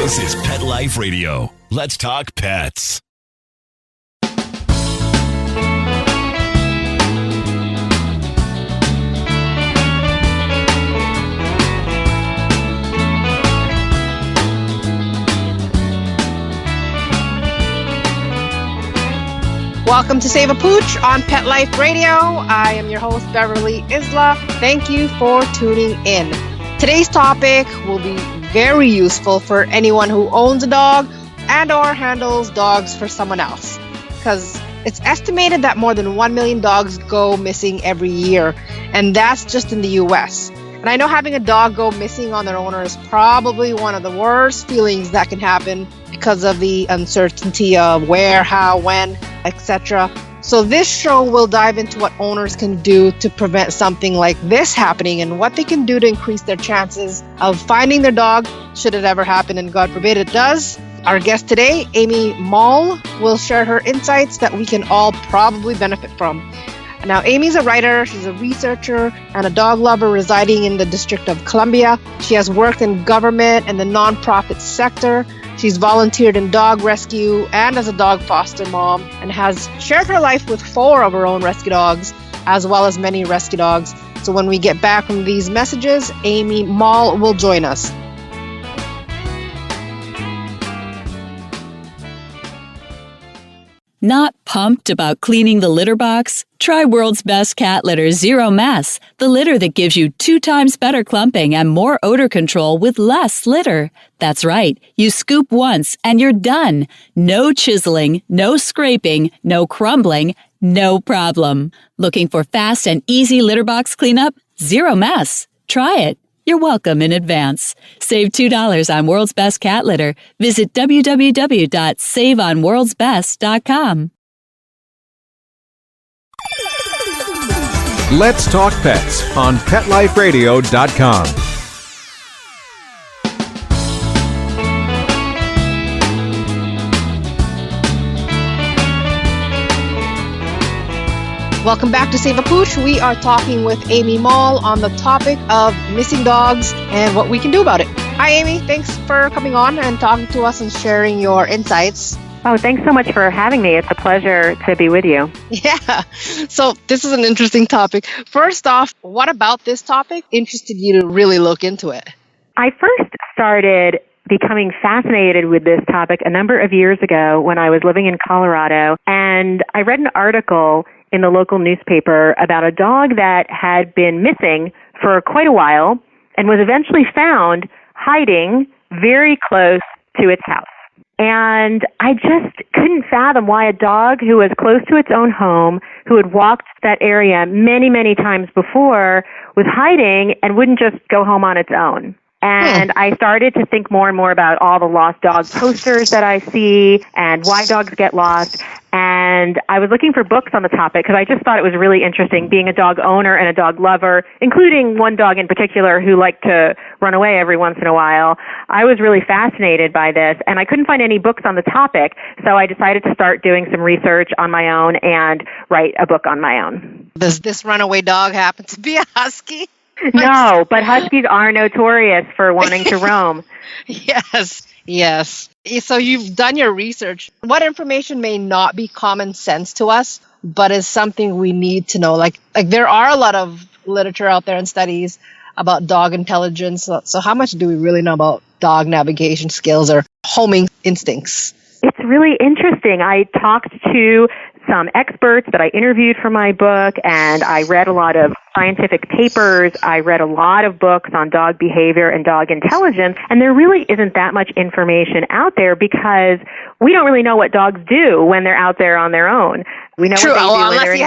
This is Pet Life Radio. Let's talk pets. Welcome to Save a Pooch on Pet Life Radio. I am your host, Beverly Isla. Thank you for tuning in. Today's topic will be very useful for anyone who owns a dog and or handles dogs for someone else, because it's estimated that more than 1 million dogs go missing every year, and that's just in the US. And I know having a dog go missing on their owner is probably one of the worst feelings that can happen because of the uncertainty of where, how, when, etc. So this show will dive into what owners can do to prevent something like this happening and what they can do to increase their chances of finding their dog should it ever happen, and God forbid it does. Our guest today, Amy Mall, will share her insights that we can all probably benefit from. Now, Amy's a writer, she's a researcher, and a dog lover residing in the District of Columbia. She has worked in government and the nonprofit sector. She's volunteered in dog rescue and as a dog foster mom, and has shared her life with 4 of her own rescue dogs, as well as many rescue dogs. So when we get back from these messages, Amy Mall will join us. Not pumped about cleaning the litter box? Try World's Best Cat Litter Zero Mess, the litter that gives you 2 times better clumping and more odor control with less litter. That's right. You scoop once and you're done. No chiseling, no scraping, no crumbling, no problem. Looking for fast and easy litter box cleanup? Zero Mess. Try it. You're welcome in advance. Save $2 on World's Best Cat Litter. Visit www.saveonworldsbest.com. Let's Talk Pets on PetLifeRadio.com. Welcome back to Save a Pooch. We are talking with Amy Mall on the topic of missing dogs and what we can do about it. Hi, Amy. Thanks for coming on and talking to us and sharing your insights. Oh, thanks so much for having me. It's a pleasure to be with you. Yeah. So this is an interesting topic. First off, what about this topic interested you to really look into it? I first started becoming fascinated with this topic a number of years ago when I was living in Colorado, and I read an article in the local newspaper about a dog that had been missing for quite a while and was eventually found hiding very close to its house. And I just couldn't fathom why a dog who was close to its own home, who had walked that area many, many times before, was hiding and wouldn't just go home on its own. And I started to think more and more about all the lost dog posters that I see and why dogs get lost. And I was looking for books on the topic because I just thought it was really interesting being a dog owner and a dog lover, including one dog in particular who liked to run away every once in a while. I was really fascinated by this, and I couldn't find any books on the topic, so I decided to start doing some research on my own and write a book on my own. Does this runaway dog happen to be a husky? No, but huskies are notorious for wanting to roam. Yes. So you've done your research. What information may not be common sense to us, but is something we need to know? Like there are a lot of literature out there and studies about dog intelligence. So how much do we really know about dog navigation skills or homing instincts? It's really interesting. I talked to some experts that I interviewed for my book, and I read a lot of scientific papers. I read a lot of books on dog behavior and dog intelligence, and there really isn't that much information out there because we don't really know what dogs do when they're out there on their own. We know True. what they do unless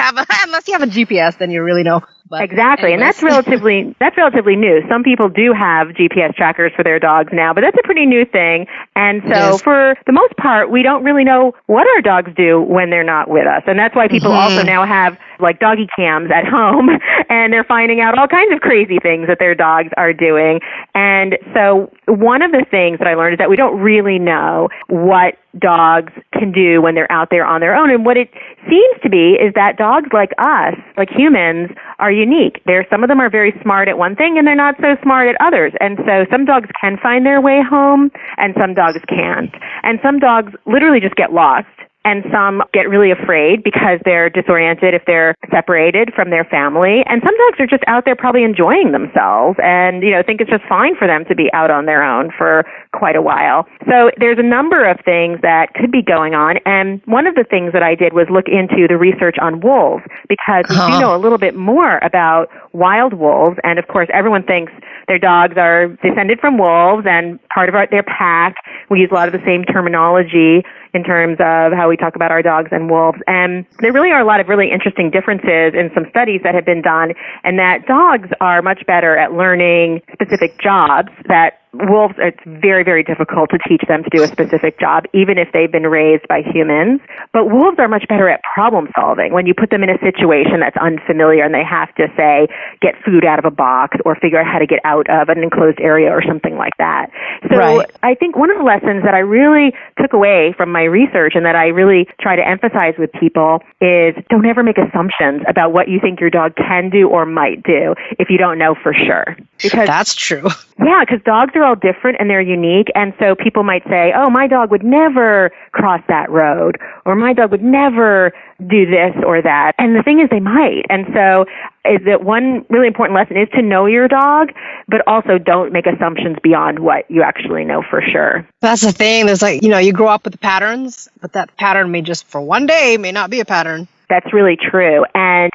you have a GPS, then you really know. But exactly, anyways. And that's relatively new. Some people do have GPS trackers for their dogs now, but that's a pretty new thing. And so for the most part, we don't really know what our dogs do when they're not with us. And that's why people also now have like doggy cams at home, and they're finding out all kinds of crazy things that their dogs are doing. And so one of the things that I learned is that we don't really know what dogs can do when they're out there on their own. And what it seems to be is that dogs like us, like humans, are unique. Some of them are very smart at one thing and they're not so smart at others. And so some dogs can find their way home and some dogs can't. And some dogs literally just get lost. And some get really afraid because they're disoriented if they're separated from their family. And some dogs are just out there probably enjoying themselves and, think it's just fine for them to be out on their own for quite a while. So there's a number of things that could be going on. And one of the things that I did was look into the research on wolves because we do know a little bit more about wild wolves. And of course, everyone thinks their dogs are descended from wolves and part of their pack. We use a lot of the same terminology in terms of how we talk about our dogs and wolves. And there really are a lot of really interesting differences in some studies that have been done, and that dogs are much better at learning specific jobs that wolves, it's very, very difficult to teach them to do a specific job, even if they've been raised by humans. But wolves are much better at problem solving. When you put them in a situation that's unfamiliar and they have to, say, get food out of a box or figure out how to get out of an enclosed area or something like that. So Right. I think one of the lessons that I really took away from my research and that I really try to emphasize with people is don't ever make assumptions about what you think your dog can do or might do if you don't know for sure. Because That's true. yeah, because dogs are all different and they're unique. And so people might say, oh, my dog would never cross that road, or my dog would never do this or that. And the thing is, they might. And so is that one really important lesson is to know your dog, but also don't make assumptions beyond what you actually know for sure. That's the thing. There's you grow up with the patterns, but that pattern may just for one day may not be a pattern. That's really true. And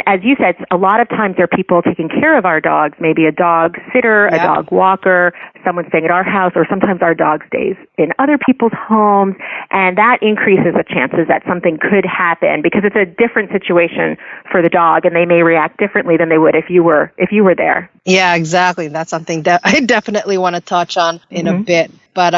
as you said, a lot of times there are people taking care of our dogs, maybe a dog sitter, a dog walker, someone staying at our house, or sometimes our dog stays in other people's homes, and that increases the chances that something could happen because it's a different situation for the dog, and they may react differently than they would if you were there. Yeah, exactly. That's something that I definitely want to touch on in a bit. But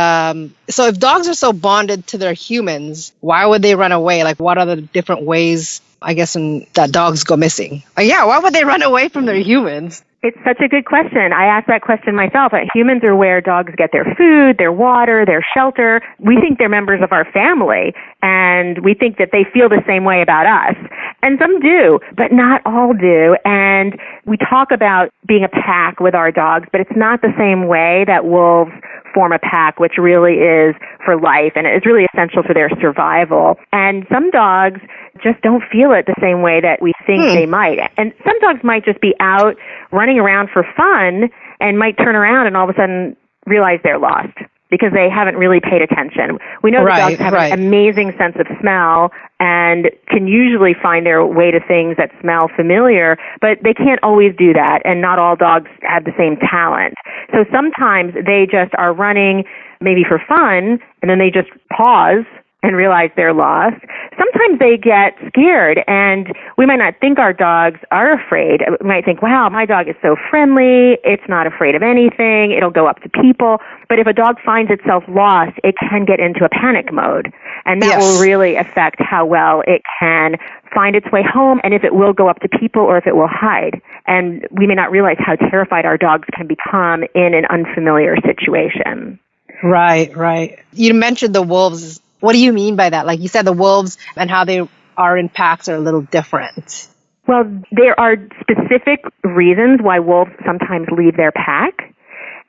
so if dogs are so bonded to their humans, why would they run away? Like, what are the different ways, I guess, that dogs go missing? Why would they run away from their humans? It's such a good question. I asked that question myself. Humans are where dogs get their food, their water, their shelter. We think they're members of our family, and we think that they feel the same way about us. And some do, but not all do. And we talk about being a pack with our dogs, but it's not the same way that wolves form a pack, which really is for life, and it's really essential for their survival. And some dogs just don't feel it the same way that we think they might. And some dogs might just be out running around for fun and might turn around and all of a sudden realize they're lost because they haven't really paid attention. We know that dogs have an amazing sense of smell and can usually find their way to things that smell familiar, but they can't always do that, and not all dogs have the same talent. So sometimes they just are running maybe for fun, and then they just pause and realize they're lost. Sometimes they get scared, and we might not think our dogs are afraid. We might think, wow, my dog is so friendly. It's not afraid of anything. It'll go up to people. But if a dog finds itself lost, it can get into a panic mode, and that will really affect how well it can find its way home and if it will go up to people or if it will hide. And we may not realize how terrified our dogs can become in an unfamiliar situation. Right. You mentioned the wolves. What do you mean by that? Like you said, the wolves and how they are in packs are a little different. Well, there are specific reasons why wolves sometimes leave their pack.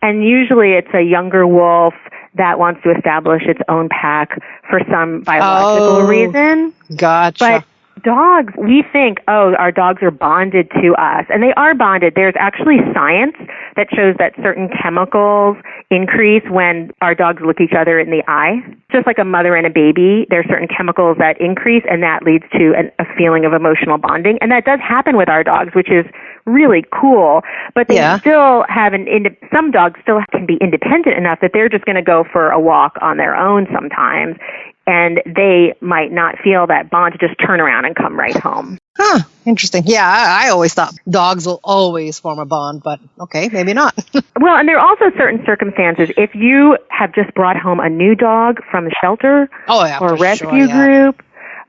And usually it's a younger wolf that wants to establish its own pack for some biological reason. Gotcha. But dogs, we think, our dogs are bonded to us. And they are bonded. There's actually science that shows that certain chemicals increase when our dogs look each other in the eye. Just like a mother and a baby, there are certain chemicals that increase, and that leads to a feeling of emotional bonding. And that does happen with our dogs, which is really cool. But they still have some dogs still can be independent enough that they're just going to go for a walk on their own sometimes. And they might not feel that bond to just turn around and come right home. Huh, interesting. Yeah, I always thought dogs will always form a bond, but okay, maybe not. Well, and there are also certain circumstances. If you have just brought home a new dog from a shelter or a rescue group,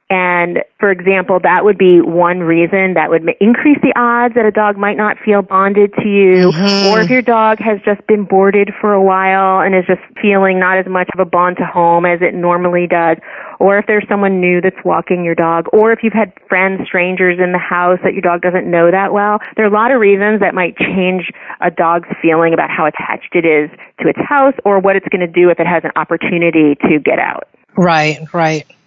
And, for example, that would be one reason that would increase the odds that a dog might not feel bonded to you. Or if your dog has just been boarded for a while and is just feeling not as much of a bond to home as it normally does. Or if there's someone new that's walking your dog. Or if you've had friends, strangers in the house that your dog doesn't know that well. There are a lot of reasons that might change a dog's feeling about how attached it is to its house or what it's going to do if it has an opportunity to get out. Right.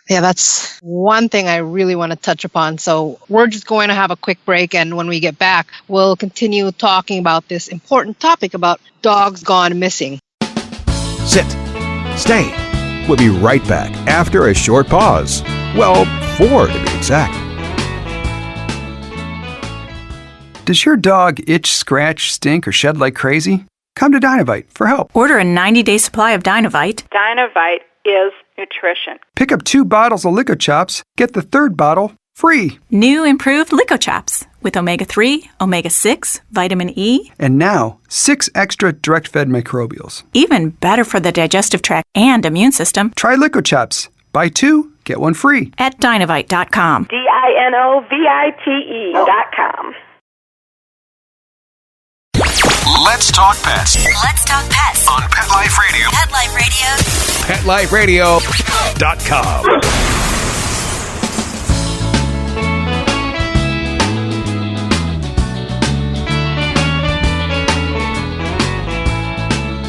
Yeah, that's one thing I really want to touch upon. So we're just going to have a quick break, and when we get back, we'll continue talking about this important topic about dogs gone missing. Sit. Stay. We'll be right back after a short pause. Well, 4 to be exact. Does your dog itch, scratch, stink, or shed like crazy? Come to Dynovite for help. Order a 90-day supply of Dynovite. Dynovite is nutrition. Pick up 2 bottles of Lico Chops. Get the 3rd bottle free. New improved Lico Chops with omega-3, omega-6, vitamin E. And now, 6 extra direct-fed microbials. Even better for the digestive tract and immune system. Try Lico Chops. Buy 2, get 1 free. At Dynovite.com. DINOVITE.com. Let's talk pets Let's talk pets on Pet Life Radio. Pet Life Radio. PetLifeRadio.com.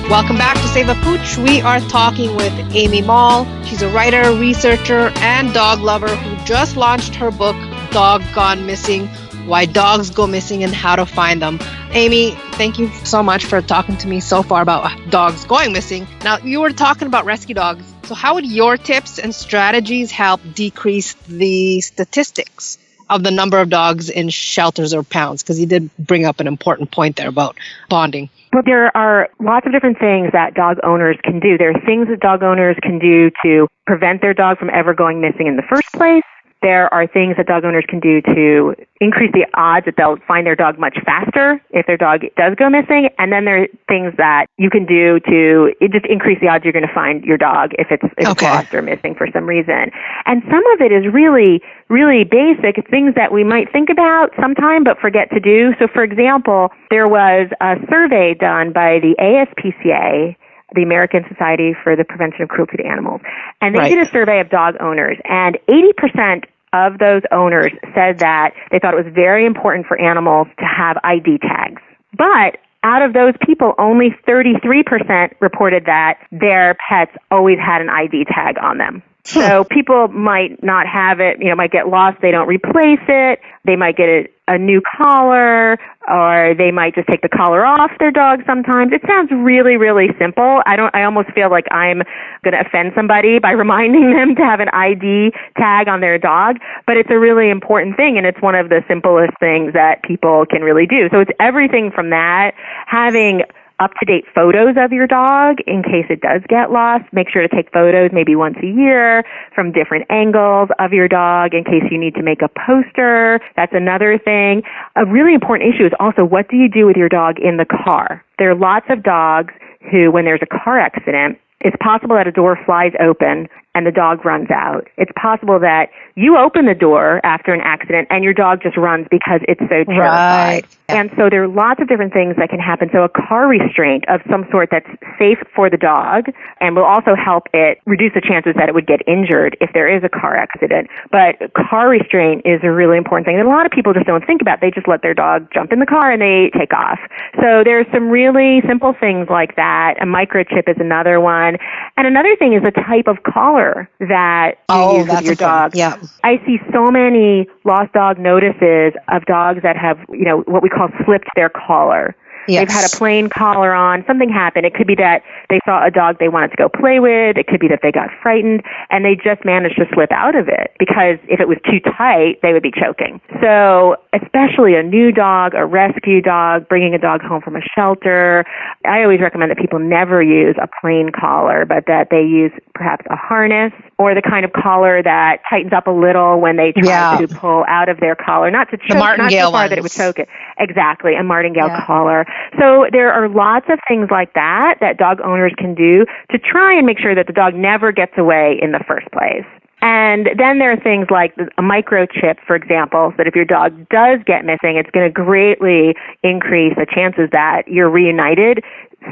Welcome back to Save a Pooch. We are talking with Amy Mall. She's a writer, researcher, and dog lover who just launched her book, Dog Gone Missing, Why Dogs Go Missing and How to Find Them. Amy, thank you so much for talking to me so far about dogs going missing. Now, you were talking about rescue dogs. So how would your tips and strategies help decrease the statistics of the number of dogs in shelters or pounds? Because you did bring up an important point there about bonding. Well, there are lots of different things that dog owners can do. There are things that dog owners can do to prevent their dog from ever going missing in the first place. There are things that dog owners can do to increase the odds that they'll find their dog much faster if their dog does go missing. And then there are things that you can do to just increase the odds you're going to find your dog if it's lost or missing for some reason. And some of it is really, really basic. It's things that we might think about sometime but forget to do. So, for example, there was a survey done by the ASPCA, the American Society for the Prevention of Cruelty to Animals. And they did a survey of dog owners, and 80% of those owners said that they thought it was very important for animals to have ID tags. But out of those people, only 33% reported that their pets always had an ID tag on them. So people might not have it, might get lost, they don't replace it, they might get a new collar, or they might just take the collar off their dog sometimes. It sounds really, really simple. I almost feel like I'm going to offend somebody by reminding them to have an ID tag on their dog, but it's a really important thing, and it's one of the simplest things that people can really do. So it's everything from that, having up-to-date photos of your dog in case it does get lost. Make sure to take photos maybe once a year from different angles of your dog in case you need to make a poster. That's another thing. A really important issue is also, what do you do with your dog in the car? There are lots of dogs who, when there's a car accident, it's possible that a door flies open and the dog runs out. It's possible that you open the door after an accident and your dog just runs because it's so terrified. Right. And so there are lots of different things that can happen. So a car restraint of some sort that's safe for the dog and will also help it reduce the chances that it would get injured if there is a car accident. But car restraint is a really important thing that a lot of people just don't think about. They just let their dog jump in the car and they take off. So there's some really simple things like that. A microchip is another one. And another thing is the type of collar that you use with your dog. Yeah. I see so many lost dog notices of dogs that have, what we call slipped their collar. Yes. They've had a plain collar on. Something happened. It could be that they saw a dog they wanted to go play with. It could be that they got frightened and they just managed to slip out of it, because if it was too tight, they would be choking. So especially a new dog, a rescue dog, bringing a dog home from a shelter, I always recommend that people never use a plain collar, but that they use perhaps a harness or the kind of collar that tightens up a little when they try to pull out of their collar, not to choke, not so far that it would choke it. Exactly, a martingale collar. So there are lots of things like that dog owners can do to try and make sure that the dog never gets away in the first place. And then there are things like a microchip, for example, so that if your dog does get missing, it's going to greatly increase the chances that you're reunited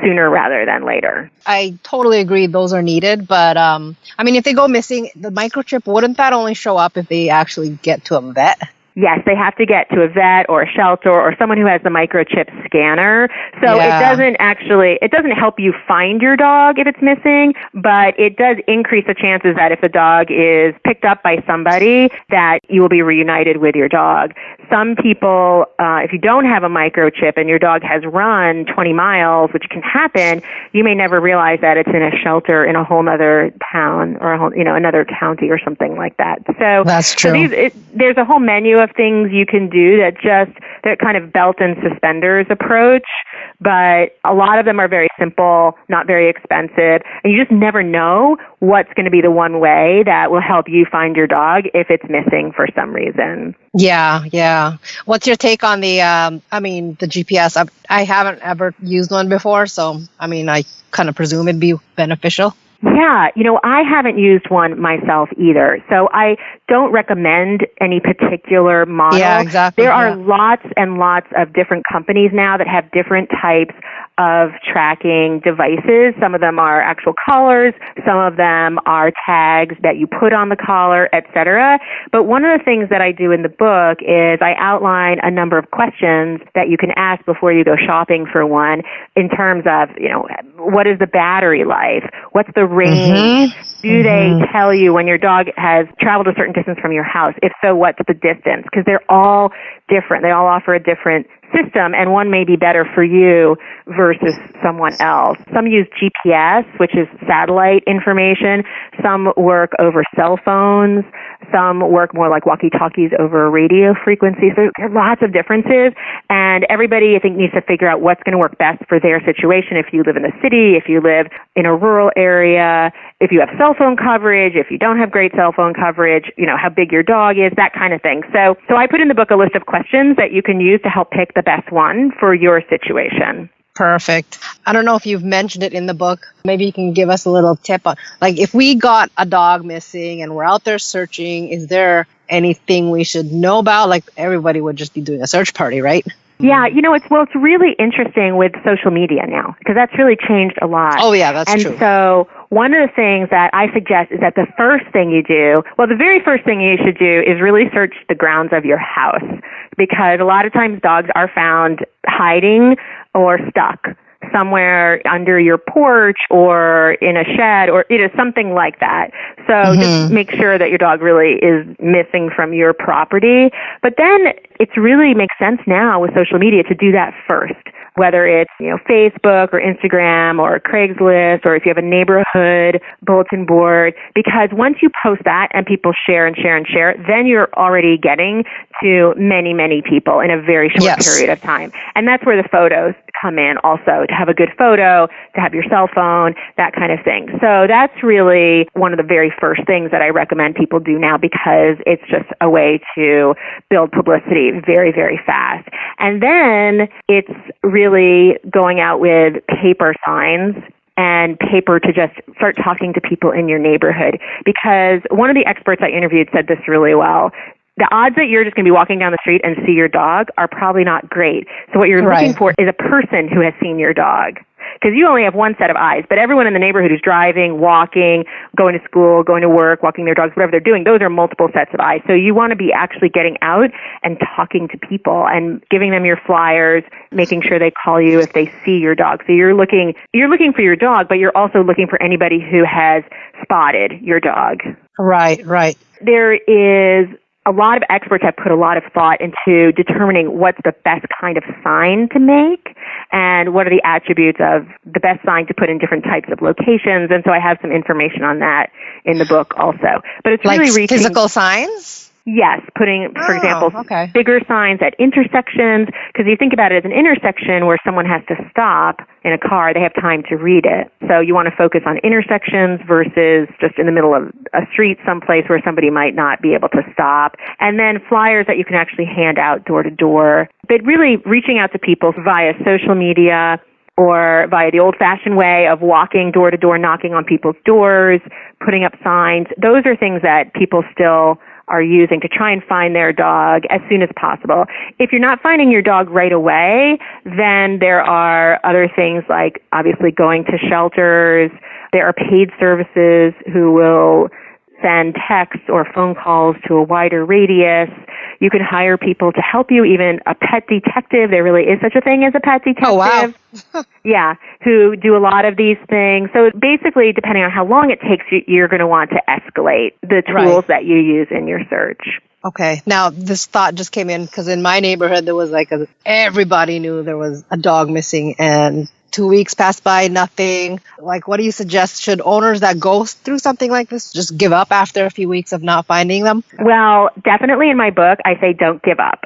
sooner rather than later. I totally agree those are needed, but I mean, if they go missing, the microchip, wouldn't that only show up if they actually get to a vet? Yes, they have to get to a vet or a shelter or someone who has the microchip scanner. So it doesn't help you find your dog if it's missing, but it does increase the chances that if the dog is picked up by somebody, that you will be reunited with your dog. Some people, if you don't have a microchip and your dog has run 20 miles, which can happen, you may never realize that it's in a shelter in a whole other town or another county or something like that. So that's true. So there's a whole menu of things you can do that kind of belt and suspenders approach, but a lot of them are very simple, not very expensive, and you just never know what's going to be the one way that will help you find your dog if it's missing for some reason. Yeah. What's your take on the GPS? I haven't ever used one before, so I kind of presume it'd be beneficial. Yeah, I haven't used one myself either, so I don't recommend any particular model. Yeah, exactly. There are lots and lots of different companies now that have different types of tracking devices. Some of them are actual collars, some of them are tags that you put on the collar, etc. But one of the things that I do in the book is I outline a number of questions that you can ask before you go shopping for one in terms of, what is the battery life? What's the range? Do they tell you when your dog has traveled a certain distance from your house? If so, what's the distance? Because they're all different. They all offer a different system, and one may be better for you versus someone else. Some use GPS, which is satellite information. Some work over cell phones. Some work more like walkie-talkies over radio frequencies. So there are lots of differences, and everybody, I think, needs to figure out what's going to work best for their situation. If you live in the city, if you live in a rural area, if you have cell phone coverage, if you don't have great cell phone coverage, how big your dog is, that kind of thing. So I put in the book a list of questions that you can use to help pick the best one for your situation. Perfect. I don't know if you've mentioned it in the book. Maybe you can give us a little tip on, if we got a dog missing and we're out there searching, is there anything we should know about? Everybody would just be doing a search party, right? Yeah, it's really interesting with social media now, because that's really changed a lot. Oh, yeah, that's true. And so one of the things that I suggest is that the very first thing you should do is really search the grounds of your house, because a lot of times dogs are found hiding or stuck somewhere under your porch or in a shed or something like that. So just make sure that your dog really is missing from your property. But then it really makes sense now with social media to do that first, whether it's Facebook or Instagram or Craigslist, or if you have a neighborhood bulletin board, because once you post that and people share and share and share, then you're already getting to many, many people in a very short period of time. And that's where the photos come in also, to have a good photo, to have your cell phone, that kind of thing. So that's really one of the very first things that I recommend people do now, because it's just a way to build publicity very, very fast. And then it's really going out with paper signs and paper to just start talking to people in your neighborhood. Because one of the experts I interviewed said this really well. The odds that you're just going to be walking down the street and see your dog are probably not great. So what you're looking for is a person who has seen your dog. Because you only have one set of eyes, but everyone in the neighborhood who's driving, walking, going to school, going to work, walking their dogs, whatever they're doing, those are multiple sets of eyes. So you want to be actually getting out and talking to people and giving them your flyers, making sure they call you if they see your dog. So you're looking for your dog, but you're also looking for anybody who has spotted your dog. Right. There is a lot of experts have put a lot of thought into determining what's the best kind of sign to make and what are the attributes of the best sign to put in different types of locations. And so I have some information on that in the book also. But it's really reaching physical signs? Yes, putting, for example, bigger signs at intersections, because you think about it as an intersection where someone has to stop in a car, they have time to read it. So you want to focus on intersections versus just in the middle of a street someplace where somebody might not be able to stop. And then flyers that you can actually hand out door to door. But really reaching out to people via social media or via the old-fashioned way of walking door to door, knocking on people's doors, putting up signs. Those are things that people still are using to try and find their dog as soon as possible. If you're not finding your dog right away, then there are other things like obviously going to shelters. There are paid services who will send texts or phone calls to a wider radius. You can hire people to help you, even a pet detective. There really is such a thing as a pet detective. Oh, wow. Yeah, who do a lot of these things. So basically, depending on how long it takes, you're going to want to escalate the tools that you use in your search. Okay. Now, this thought just came in because in my neighborhood, there was everybody knew there was a dog missing, and 2 weeks passed by, nothing. Like, what do you suggest? Should owners that go through something like this just give up after a few weeks of not finding them? Well, definitely in my book, I say don't give up.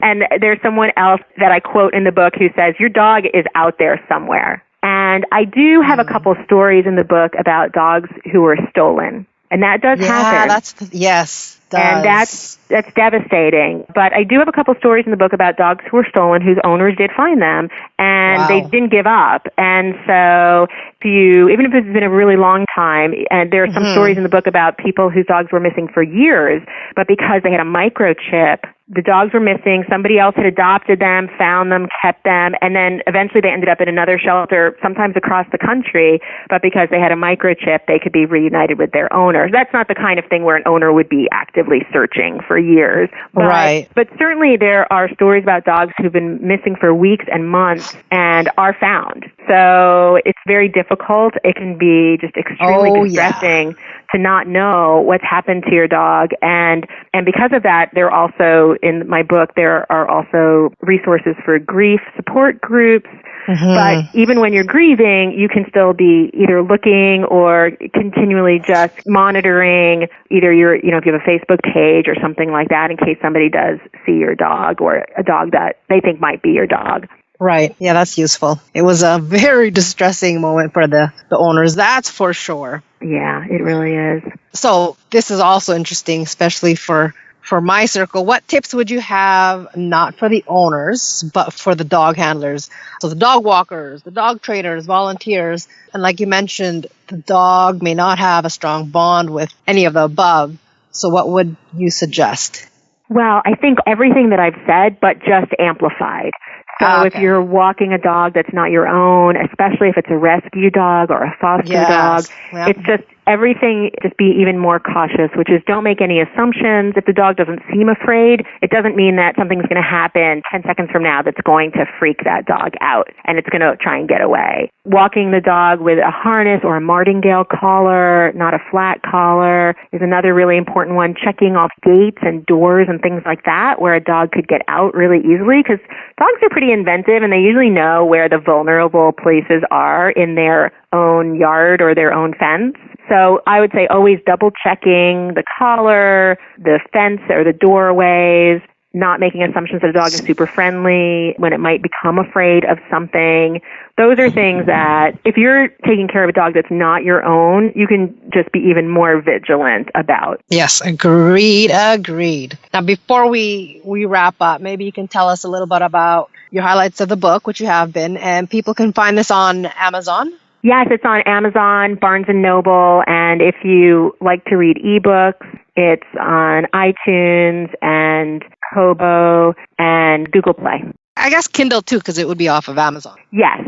And there's someone else that I quote in the book who says, your dog is out there somewhere. And I do have a couple stories in the book about dogs who were stolen. And that does happen. Yes. And that's devastating. But I do have a couple stories in the book about dogs who were stolen whose owners did find them, and they didn't give up. And so even if it's been a really long time, and there are some stories in the book about people whose dogs were missing for years, but because they had a microchip, the dogs were missing, somebody else had adopted them, found them, kept them, and then eventually they ended up in another shelter, sometimes across the country, but because they had a microchip, they could be reunited with their owners. That's not the kind of thing where an owner would be actively searching for years. But certainly there are stories about dogs who've been missing for weeks and months and are found. So it's very difficult. It can be just extremely distressing to not know what's happened to your dog. And because of that, there are also, in my book, there are also resources for grief support groups. But even when you're grieving, you can still be either looking or continually just monitoring either if you have a Facebook page or something like that in case somebody does see your dog or a dog that they think might be your dog. Right. Yeah, that's useful. It was a very distressing moment for the owners, that's for sure. Yeah, it really is. So this is also interesting, especially for my circle. What tips would you have, not for the owners, but for the dog handlers? So the dog walkers, the dog trainers, volunteers, and like you mentioned, the dog may not have a strong bond with any of the above. So what would you suggest? Well, I think everything that I've said, but just amplified. So if you're walking a dog that's not your own, especially if it's a rescue dog or a foster dog, it's just everything, just be even more cautious, which is don't make any assumptions. If the dog doesn't seem afraid, it doesn't mean that something's going to happen 10 seconds from now that's going to freak that dog out and it's going to try and get away. Walking the dog with a harness or a martingale collar, not a flat collar, is another really important one. Checking off gates and doors and things like that where a dog could get out really easily, because dogs are pretty inventive and they usually know where the vulnerable places are in their own yard or their own fence. So I would say always double checking the collar, the fence or the doorways, not making assumptions that a dog is super friendly when it might become afraid of something. Those are things that if you're taking care of a dog that's not your own, you can just be even more vigilant about. Yes, agreed. Now, before we wrap up, maybe you can tell us a little bit about your highlights of the book, which you have been, and people can find this on Amazon. Yes, it's on Amazon, Barnes & Noble, and if you like to read ebooks, it's on iTunes and Kobo and Google Play. I guess Kindle too, because it would be off of Amazon. Yes,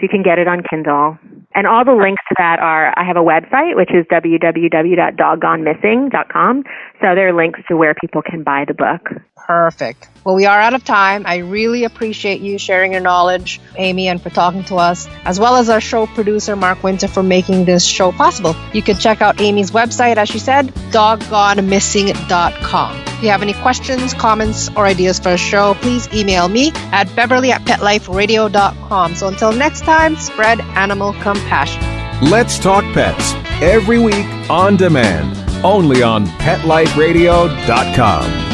you can get it on Kindle. And all the links to that are, I have a website, which is www.doggonemissing.com. So there are links to where people can buy the book. Perfect. Well, we are out of time. I really appreciate you sharing your knowledge, Amy, and for talking to us, as well as our show producer, Mark Winter, for making this show possible. You can check out Amy's website, as she said, doggonemissing.com. If you have any questions, comments, or ideas for a show, please email me at beverly@petliferadio.com. So until next time, spread animal compassion. Let's Talk Pets, every week on demand, only on PetLifeRadio.com.